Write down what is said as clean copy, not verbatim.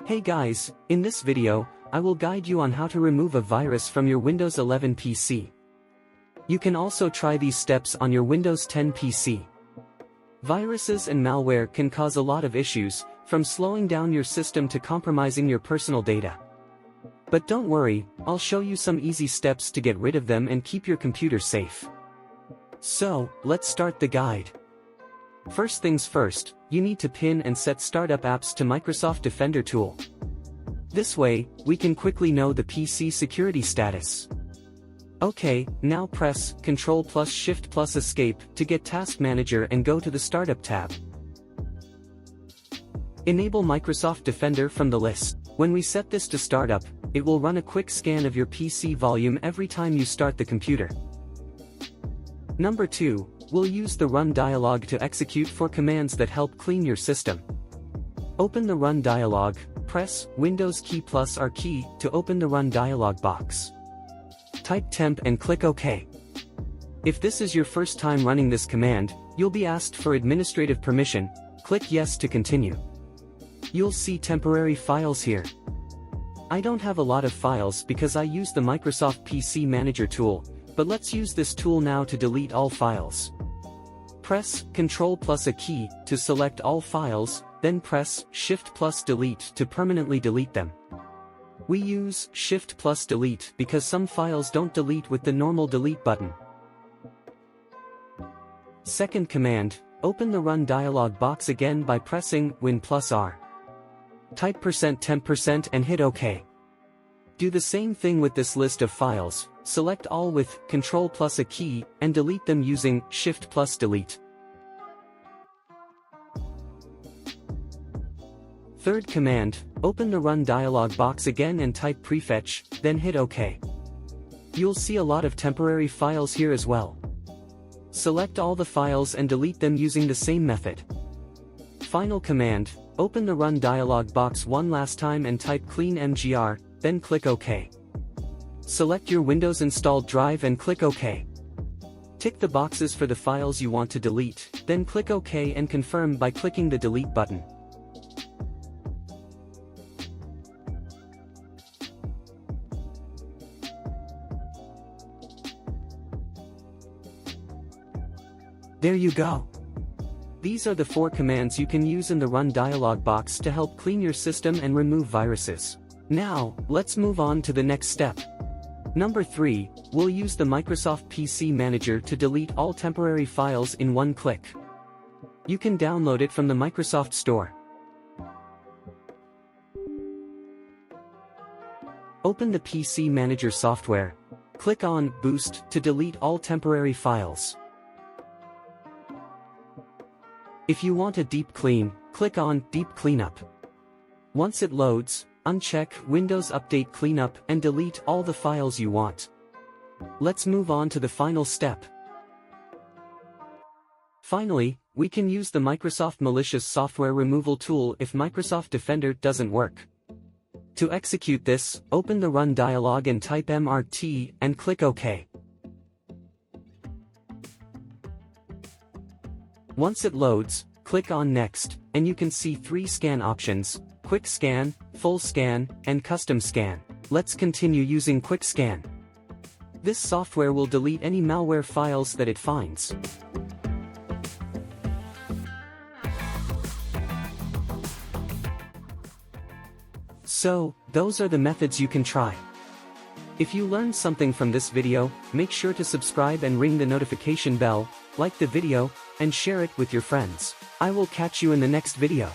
Hey guys, in this video, I will guide you on how to remove a virus from your Windows 11 PC. You can also try these steps on your Windows 10 PC. Viruses and malware can cause a lot of issues, from slowing down your system to compromising your personal data. But don't worry, I'll show you some easy steps to get rid of them and keep your computer safe. So, let's start the guide. First things first, you need to pin and set Startup Apps to Microsoft Defender tool. This way, we can quickly know the PC security status. Okay, now press Ctrl plus Shift plus Escape to get Task Manager and go to the Startup tab. Enable Microsoft Defender from the list. When we set this to startup, it will run a quick scan of your PC volume every time you start the computer. Number 2, we'll use the Run dialog to execute for commands that help clean your system. Open the Run dialog, press Windows key plus R key to open the Run dialog box. Type temp and click OK. If this is your first time running this command, you'll be asked for administrative permission. Click Yes to continue. You'll see temporary files here. I don't have a lot of files because I use the Microsoft PC Manager tool, but let's use this tool now to delete all files. Press Ctrl plus a key to select all files, then press Shift plus Delete to permanently delete them. We use Shift plus Delete because some files don't delete with the normal delete button. Second command, open the Run dialog box again by pressing Win plus R. Type %temp% and hit OK. Do the same thing with this list of files, select all with Ctrl plus a key, and delete them using Shift plus Delete. Third command, open the Run dialog box again and type prefetch, then hit OK. You'll see a lot of temporary files here as well. Select all the files and delete them using the same method. Final command, open the Run dialog box one last time and type clean mgr, then click OK. Select your Windows installed drive and click OK. Tick the boxes for the files you want to delete, then click OK and confirm by clicking the delete button. There you go. These are the 4 commands you can use in the Run dialog box to help clean your system and remove viruses. Now, let's move on to the next step. Number 3, we'll use the Microsoft PC Manager to delete all temporary files in one click. You can download it from the Microsoft Store. Open the PC Manager software. Click on Boost to delete all temporary files. If you want a deep clean, click on Deep Cleanup. Once it loads, uncheck Windows Update Cleanup and delete all the files you want. Let's move on to the final step. Finally, we can use the Microsoft Malicious Software Removal tool if Microsoft Defender doesn't work. To execute this, open the Run dialog and type MRT and click OK. Once it loads, click on Next, and you can see 3 scan options: Quick Scan, Full Scan, and Custom Scan. Let's continue using Quick Scan. This software will delete any malware files that it finds. So, those are the methods you can try. If you learned something from this video, make sure to subscribe and ring the notification bell, like the video, and share it with your friends. I will catch you in the next video.